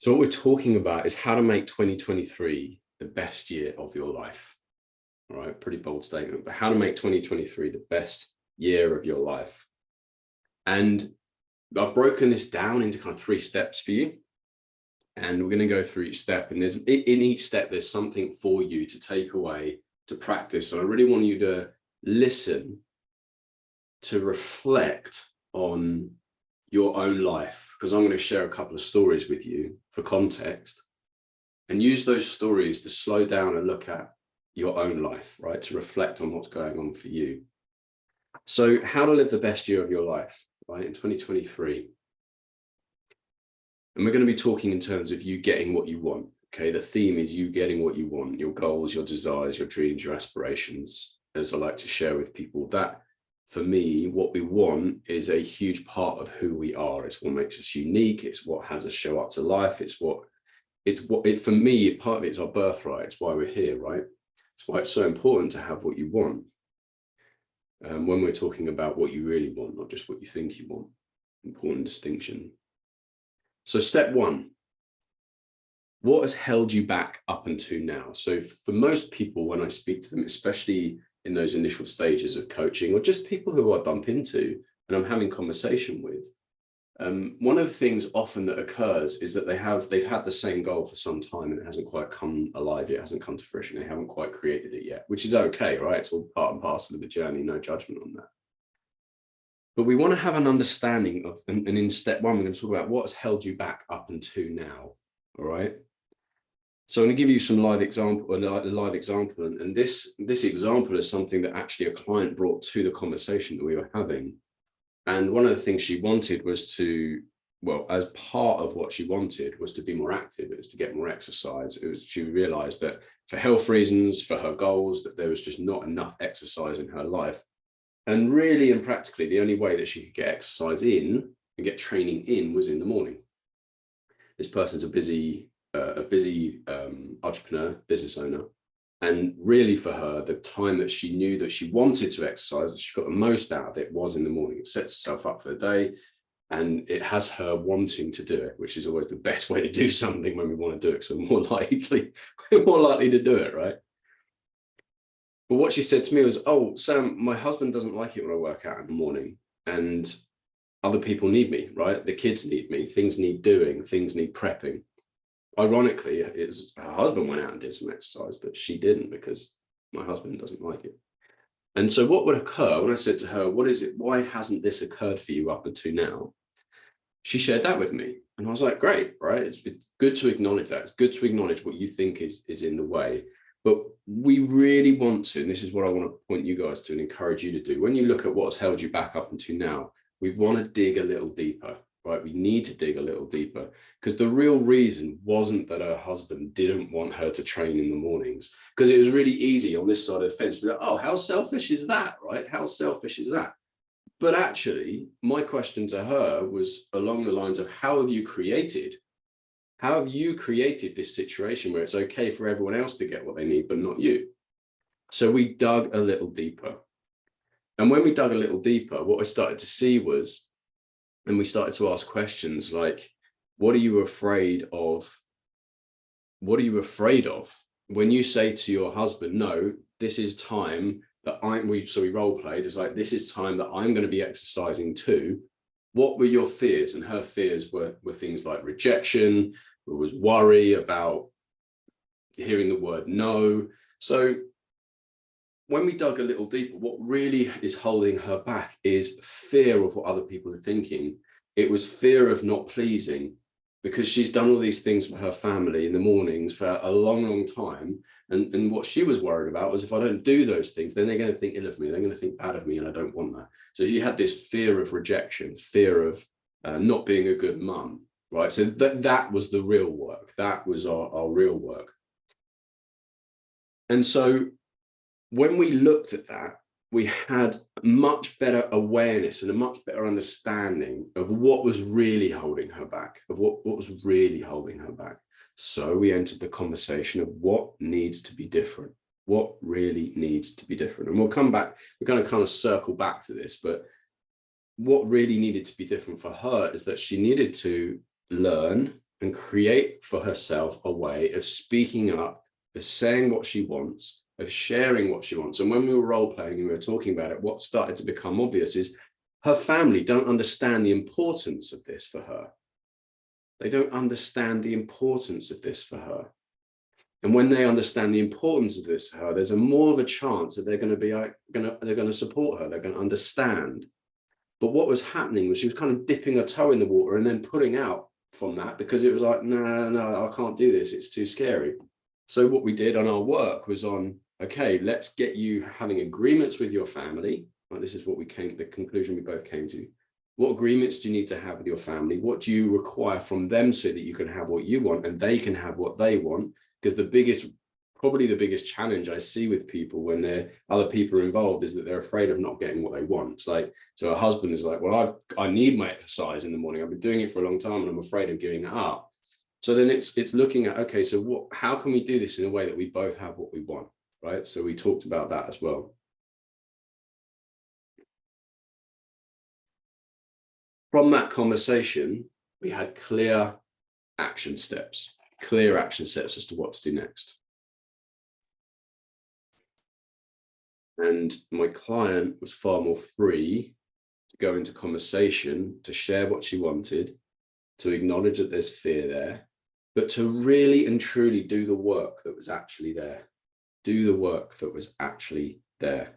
So what we're talking about is how to make 2023 the best year of your life. All right, pretty bold statement, but how to make 2023 the best year of your life. And I've broken this down into kind of 3 steps for you. And we're going to go through each step. And in each step, there's something for you to take away, to practice. So I really want you to listen, to reflect on your own life, because I'm going to share a couple of stories with you for context, and use those stories to slow down and look at your own life, right? To reflect on what's going on for you. So how to live the best year of your life, right? In 2023. And we're going to be talking in terms of you getting what you want. Okay. The theme is you getting what you want, your goals, your desires, your dreams, your aspirations. As I like to share with people, that for me, what we want is a huge part of who we are. It's what makes us unique. It's what has us show up to life. For me, part of it is our birthright. It's why we're here, right? It's why it's so important to have what you want. When we're talking about what you really want, not just what you think you want. Important distinction. So step 1, what has held you back up until now? So for most people, when I speak to them, especially in those initial stages of coaching, or just people who I bump into and I'm having conversation with, one of the things often that occurs is that they've had the same goal for some time and it hasn't quite come alive yet, hasn't come to fruition. They haven't quite created it yet, which is okay, right? It's all part and parcel of the journey, no judgment on that. But we want to have an understanding of, and in step 1, we're going to talk about what has held you back up until now. All right. So I'm going to give you some live example, and this example is something that actually a client brought to the conversation that we were having. And one of the things she wanted was as part of what she wanted was to be more active. It was to get more exercise. She realized that for health reasons, for her goals, that there was just not enough exercise in her life. And really and practically, the only way that she could get exercise in and get training in was in the morning. This person's a busy entrepreneur, business owner. And really for her, the time that she knew that she wanted to exercise, that she got the most out of it, was in the morning. It sets herself up for the day and it has her wanting to do it, which is always the best way to do something when we want to do it, because we're more likely to do it, right? But what she said to me was, "Oh, Sam, my husband doesn't like it when I work out in the morning, and other people need me, right? The kids need me, things need doing, things need prepping." Ironically, her husband went out and did some exercise, but she didn't, because my husband doesn't like it. And so what would occur when I said to her, "What is it? Why hasn't this occurred for you up until now?" She shared that with me. And I was like, great, right? It's good to acknowledge that. It's good to acknowledge what you think is in the way. But we really want to, and this is what I want to point you guys to and encourage you to do. When you look at what's held you back up until now, we want to dig a little deeper, right? We need to dig a little deeper, because the real reason wasn't that her husband didn't want her to train in the mornings, because it was really easy on this side of the fence to be like, oh, how selfish is that, right? How selfish is that? But actually, my question to her was along the lines of, how have you created this situation where it's okay for everyone else to get what they need, but not you? So we dug a little deeper. And when we dug a little deeper, what I started to see was, and we started to ask questions like, what are you afraid of? What are you afraid of when you say to your husband, no, this is time that we role played as like, this is time that I'm going to be exercising too. What were your fears? And her fears were things like rejection, there was worry about hearing the word no. So when we dug a little deeper, what really is holding her back is fear of what other people are thinking. It was fear of not pleasing, because she's done all these things for her family in the mornings for a long, long time. And what she was worried about was, if I don't do those things, then they're going to think ill of me. They're going to think bad of me, and I don't want that. So you had this fear of rejection, fear of not being a good mum, right? So that was the real work. That was our real work. And so when we looked at that, we had much better awareness and a much better understanding of what was really holding her back, of what was really holding her back. So we entered the conversation of what needs to be different, what really needs to be different. And we'll come back, we're going to kind of circle back to this, but what really needed to be different for her is that she needed to learn and create for herself a way of speaking up, of saying what she wants, of sharing what she wants. And when we were role playing and we were talking about it, what started to become obvious is her family don't understand the importance of this for her. They don't understand the importance of this for her. And when they understand the importance of this for her, there's a more of a chance that they're going to support her. They're going to understand. But what was happening was she was kind of dipping her toe in the water and then pulling out from that because it was like, no, I can't do this. It's too scary. So what we did on our work was on, okay, let's get you having agreements with your family. Well, this is what the conclusion we both came to. What agreements do you need to have with your family? What do you require from them so that you can have what you want and they can have what they want? Because probably the biggest challenge I see with people when other people are involved is that they're afraid of not getting what they want. It's like, so a husband is like, well, I need my exercise in the morning. I've been doing it for a long time and I'm afraid of giving it up. So then it's looking at, okay, so how can we do this in a way that we both have what we want, right? So we talked about that as well. From that conversation, we had clear action steps as to what to do next. And my client was far more free to go into conversation, to share what she wanted, to acknowledge that there's fear there, but to really and truly do the work that was actually there. Do the work that was actually there.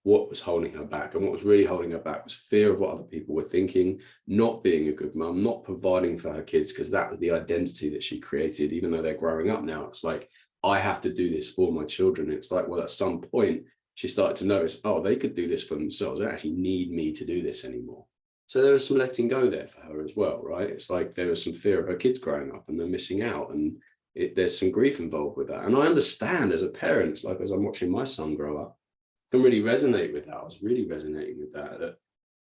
What was holding her back? And what was really holding her back was fear of what other people were thinking, not being a good mum, not providing for her kids, because that was the identity that she created, even though they're growing up now. It's like, I have to do this for my children. It's like, well, at some point, she started to notice, oh, they could do this for themselves. They don't actually need me to do this anymore. So there was some letting go there for her as well, right? It's like there was some fear of her kids growing up and they're missing out. And there's some grief involved with that. And I understand as a parent, it's like as I'm watching my son grow up, I can really resonate with that. I was really resonating with that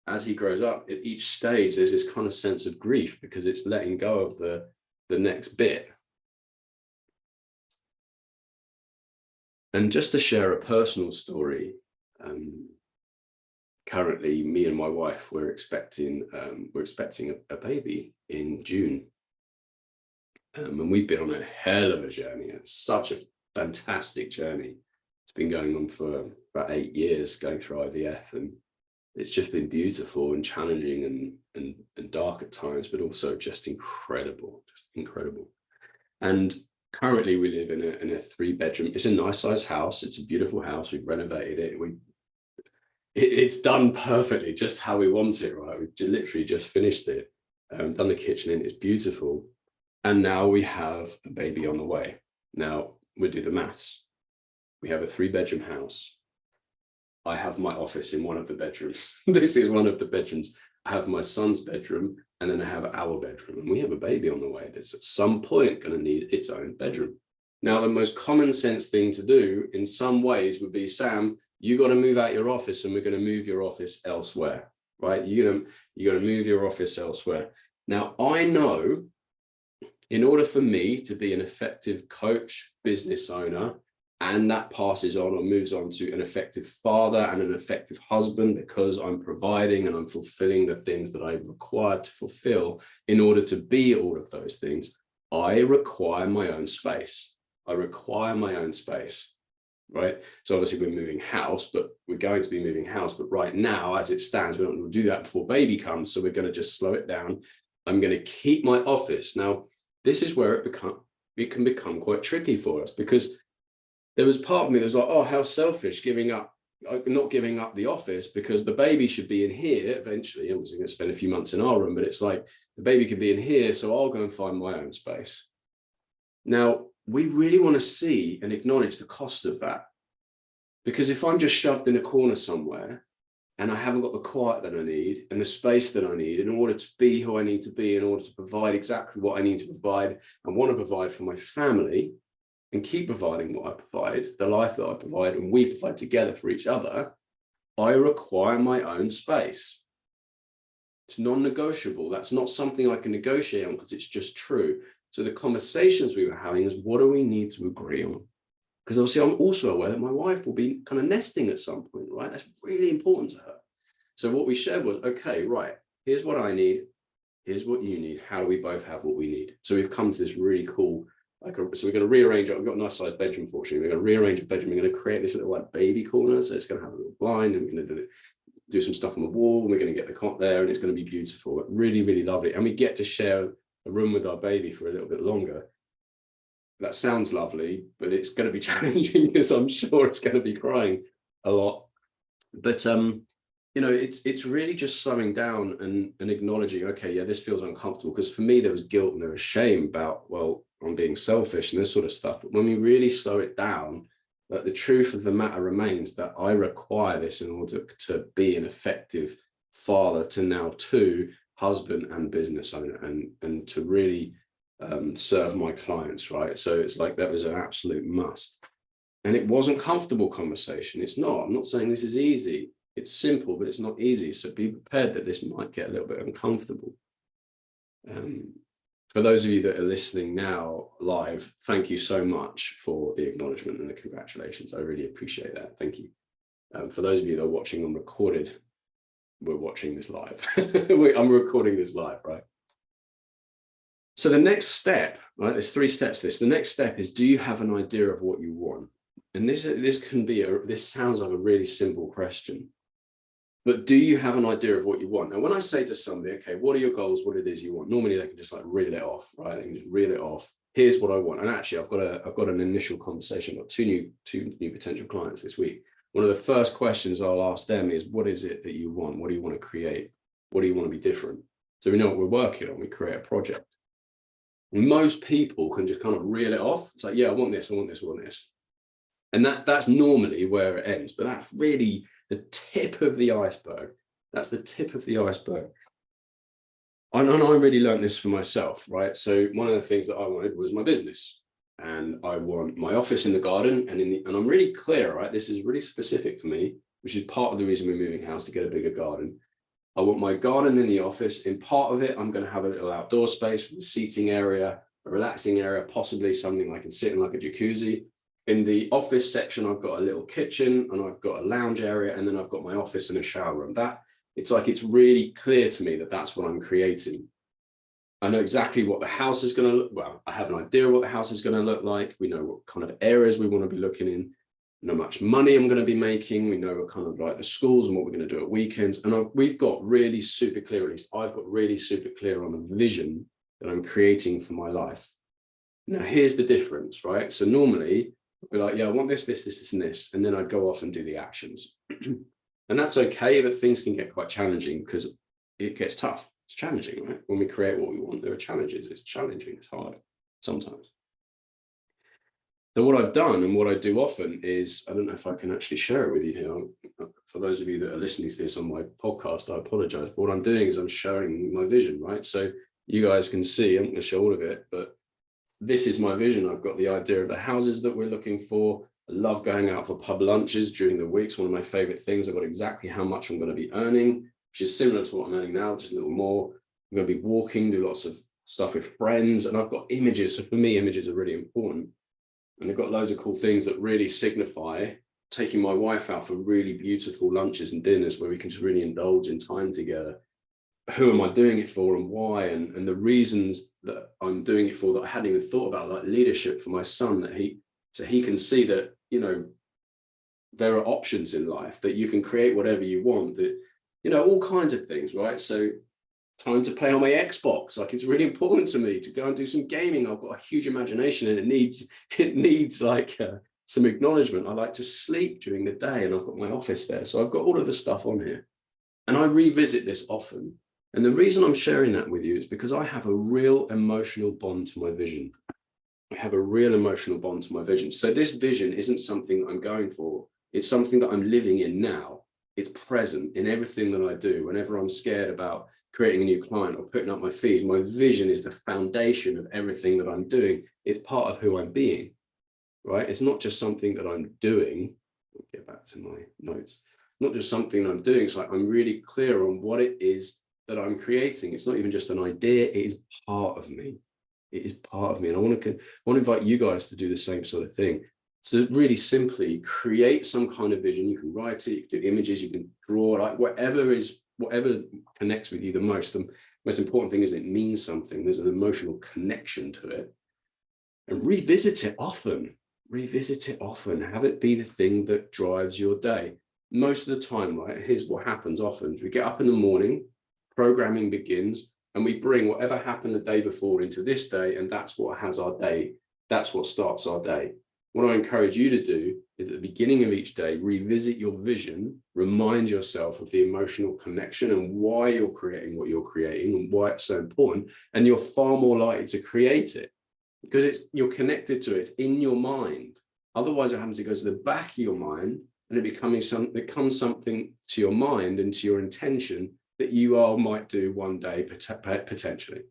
as he grows up, at each stage, there's this kind of sense of grief because it's letting go of the next bit. And just to share a personal story, currently me and my wife, we're expecting a baby in June. And we've been on a hell of a journey. It's such a fantastic journey. It's been going on for about 8 years, going through IVF, and it's just been beautiful and challenging and dark at times, but also just incredible. And currently we live in a 3-bedroom. It's a nice sized house. It's a beautiful house. We've renovated it. It's done perfectly, just how we want it, right? We've literally just finished it, done the kitchen in. It's beautiful. And now we have a baby on the way. Now we'll do the maths. We have a 3-bedroom house. I have my office in one of the bedrooms. This is one of the bedrooms. I have my son's bedroom, and then I have our bedroom. And we have a baby on the way that's at some point going to need its own bedroom. Now, the most common sense thing to do in some ways would be, Sam, you got to move out your office and we're going to move your office elsewhere, right? You got to move your office elsewhere. Now, I know in order for me to be an effective coach, business owner, and that passes on or moves on to an effective father and an effective husband, because I'm providing and I'm fulfilling the things that I'm required to fulfill in order to be all of those things, I require my own space. Right? So obviously we're moving house, but we're going to be moving house. But right now, as it stands, we don't do that before baby comes. So we're going to just slow it down. I'm going to keep my office. Now, this is where it can become quite tricky for us, because there was part of me that was like, oh, how selfish, not giving up the office, because the baby should be in here eventually. I'm going to spend a few months in our room, but it's like the baby could be in here, so I'll go and find my own space. Now, we really want to see and acknowledge the cost of that, because if I'm just shoved in a corner somewhere and I haven't got the quiet that I need and the space that I need in order to be who I need to be, in order to provide exactly what I need to provide and want to provide for my family, and keep providing what I provide, the life that I provide, and we provide together for each other, I require my own space. It's non-negotiable. That's not something I can negotiate on, because it's just true. So the conversations we were having is, what do we need to agree on? Because obviously I'm also aware that my wife will be kind of nesting at some point, right? That's really important to her. So what we shared was, okay, right, here's what I need. Here's what you need. How do we both have what we need? So we've come to this really cool, so we're going to rearrange it. We've got a nice sized bedroom, fortunately. We're going to rearrange a bedroom. We're going to create this little like baby corner. So it's going to have a little blind, and we're going to do some stuff on the wall, and we're going to get the cot there, and it's going to be beautiful. Really, really lovely. And we get to share a room with our baby for a little bit longer. That sounds lovely, but it's going to be challenging because I'm sure it's going to be crying a lot. But you know, it's really just slowing down and acknowledging, okay, yeah, this feels uncomfortable. Because for me, there was guilt and there was shame about, well, I'm being selfish and this sort of stuff. But when we really slow it down, that the truth of the matter remains that I require this in order to be an effective father to now two, husband and business owner, and to really serve my clients, right? So it's like that was an absolute must. And it wasn't comfortable conversation. It's not. I'm not saying this is easy. It's simple, but it's not easy. So be prepared that this might get a little bit uncomfortable. For those of you that are listening now live, thank you so much for the acknowledgement and the congratulations. I really appreciate that. Thank you. For those of you that are watching on recorded, we're watching this live. I'm recording this live, right? So the next step, right? There's 3 steps. The next step is, do you have an idea of what you want? And this can be this sounds like a really simple question. But do you have an idea of what you want? Now, when I say to somebody, okay, what are your goals? What it is you want? Normally they can just like reel it off, right? They can just reel it off. Here's what I want. And actually, I've got an initial conversation. I've got two new potential clients this week. One of the first questions I'll ask them is, what is it that you want? What do you want to create? What do you want to be different? So we know what we're working on. We create a project. And most people can just kind of reel it off. It's like, yeah, I want this, I want this, I want this. And that's normally where it ends. But that's really the tip of the iceberg. That's the tip of the iceberg. And I really learned this for myself, right? So one of the things that I wanted was my business. And I want my office in the garden. And I'm really clear, right? This is really specific for me, which is part of the reason we're moving house, to get a bigger garden. I want my garden in the office. In part of it, I'm going to have a little outdoor space with a seating area, a relaxing area, possibly something I can sit in, like a jacuzzi. In the office section, I've got a little kitchen and I've got a lounge area, and then I've got my office and a shower room. It's like, it's really clear to me that that's what I'm creating. I know exactly what the house is going to look. Well, I have an idea of what the house is going to look like. We know what kind of areas we want to be looking in, know how much money I'm going to be making. We know what kind of like the schools and what we're going to do at weekends. And we've got really super clear, at least I've got really super clear on the vision that I'm creating for my life. Now, here's the difference, right? So normally, be like, yeah, I want this, and this. And then I'd go off and do the actions. And that's okay, but things can get quite challenging because it gets tough. It's challenging, right? When we create what we want, there are challenges. It's challenging. It's hard sometimes. So what I've done and what I do often is, I don't know if I can actually share it with you here. For those of you that are listening to this on my podcast, I apologize. But what I'm doing is I'm showing my vision, right? So you guys can see, I'm going to show all of it, but this is my vision. I've got the idea of the houses that we're looking for. I love going out for pub lunches during the weeks. One of my favorite things. I've got exactly how much I'm going to be earning, which is similar to what I'm earning now, just a little more. I'm going to be walking, do lots of stuff with friends, and I've got images. So for me, images are really important. And I've got loads of cool things that really signify taking my wife out for really beautiful lunches and dinners where we can just really indulge in time together. Who am I doing it for and why? And the reasons that I'm doing it for that I hadn't even thought about, like leadership for my son, so he can see that, you know, there are options in life, that you can create whatever you want, that, you know, all kinds of things, right? So time to play on my Xbox. Like, it's really important to me to go and do some gaming. I've got a huge imagination and it needs like some acknowledgement. I like to sleep during the day and I've got my office there. So I've got all of the stuff on here and I revisit this often. And the reason I'm sharing that with you is because I have a real emotional bond to my vision. I have a real emotional bond to my vision. So this vision isn't something that I'm going for. It's something that I'm living in now. It's present in everything that I do. Whenever I'm scared about creating a new client or putting up my fees, my vision is the foundation of everything that I'm doing. It's part of who I'm being, right? It's not just something that I'm doing. I'll get back to my notes. Not just something I'm doing. So I'm really clear on what it is that I'm creating. It's not even just an idea. It is part of me. It is part of me. And I want to invite you guys to do the same sort of thing. So really simply create some kind of vision. You can write it, you can do images, you can draw, like whatever connects with you the most. Most important thing is it means something. There's an emotional connection to it. And revisit it often. Revisit it often. Have it be the thing that drives your day. Most of the time, right, here's what happens often. We get up in the morning, programming begins, and we bring whatever happened the day before into this day, and that's what has our day. That's what starts our day. What I encourage you to do is at the beginning of each day, revisit your vision, remind yourself of the emotional connection and why you're creating what you're creating and why it's so important. And you're far more likely to create it because you're connected to it, it's in your mind. Otherwise, what happens, it goes to the back of your mind and it becomes something to your mind and to your intention that you might do one day potentially.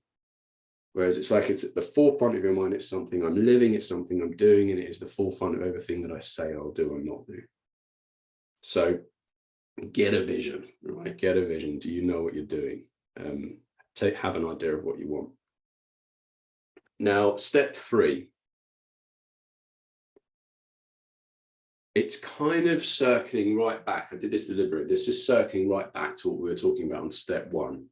Whereas it's like it's at the forefront of your mind, it's something I'm living, it's something I'm doing, and it is the forefront of everything that I say I'll do or not do. So get a vision, right? Get a vision. Do you know what you're doing? Have an idea of what you want. Now, step 3. It's kind of circling right back. I did this deliberately. This is circling right back to what we were talking about on step 1.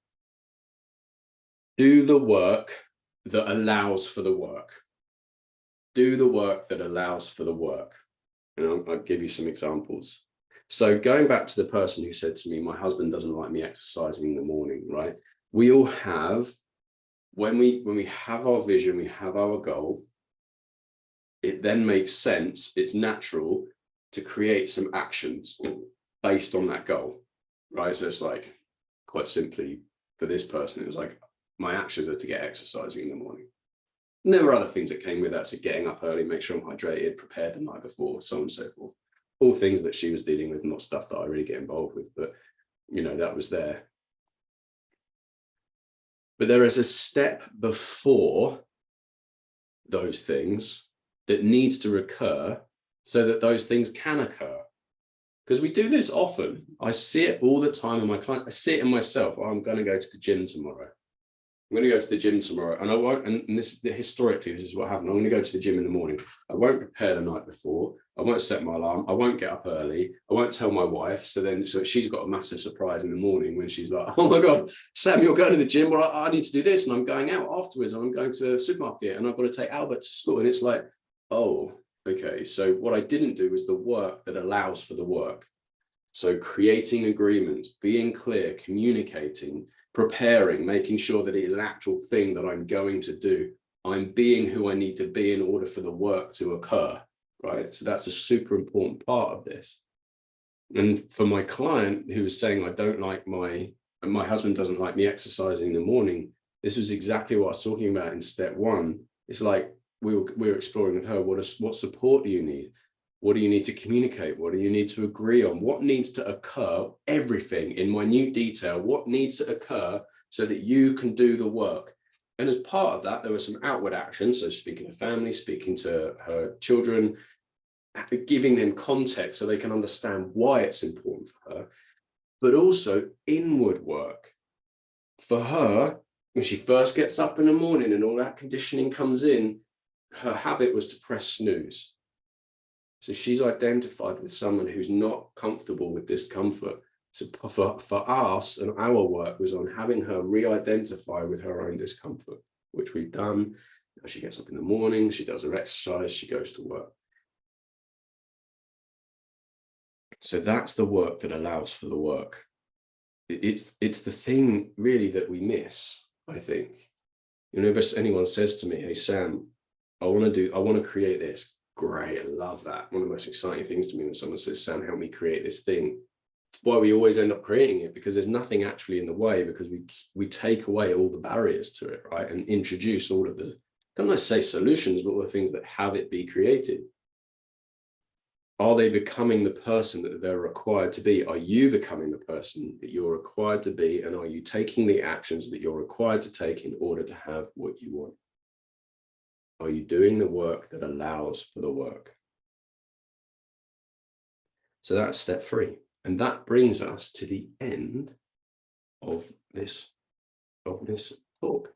Do the work that allows for the work. Do the work that allows for the work. And I'll give you some examples. So going back to the person who said to me, my husband doesn't like me exercising in the morning, right? We all have, when we have our vision, we have our goal, it then makes sense, it's natural to create some actions based on that goal, right? So it's like, quite simply, for this person, it was like, my actions are to get exercising in the morning. And there were other things that came with that. So getting up early, make sure I'm hydrated, prepared the night before, so on and so forth. All things that she was dealing with, not stuff that I really get involved with, but that was there. But there is a step before those things that needs to occur so that those things can occur. Because we do this often. I see it all the time in my clients. I see it in myself. Oh, I'm going to go to the gym tomorrow. I'm going to go to the gym tomorrow, and I won't. And historically, this is what happened. I'm going to go to the gym in the morning. I won't prepare the night before. I won't set my alarm. I won't get up early. I won't tell my wife. So she's got a massive surprise in the morning when she's like, "Oh my God, Sam, you're going to the gym. Well, I need to do this, and I'm going out afterwards. I'm going to the supermarket, and I've got to take Albert to school." And it's like, oh, okay. So what I didn't do was the work that allows for the work. So creating agreements, being clear, communicating, preparing, making sure that it is an actual thing that I'm going to do. I'm being who I need to be in order for the work to occur, right? So that's a super important part of this. And for my client who was saying, my husband doesn't like me exercising in the morning, this was exactly what I was talking about in step 1. It's like we were exploring with her, what support do you need? What do you need to communicate? What do you need to agree on? What needs to occur? Everything in minute detail, what needs to occur so that you can do the work? And as part of that, there were some outward actions. So speaking to family, speaking to her children, giving them context so they can understand why it's important for her, but also inward work. For her, when she first gets up in the morning and all that conditioning comes in, her habit was to press snooze. So she's identified with someone who's not comfortable with discomfort. So for us, and our work was on having her re-identify with her own discomfort, which we've done. She gets up in the morning, she does her exercise, she goes to work. So that's the work that allows for the work. It's the thing really that we miss, I think. If anyone says to me, "Hey, Sam, I want to create this." Great, I love that. One of the most exciting things to me when someone says, "Sam, help me create this thing." It's why we always end up creating it, because there's nothing actually in the way, because we take away all the barriers to it, right? And introduce all of the, don't I say solutions, but all the things that have it be created. Are they becoming the person that they're required to be? Are you becoming the person that you're required to be? And are you taking the actions that you're required to take in order to have what you want? Are you doing the work that allows for the work? So that's step 3. And that brings us to the end of this talk.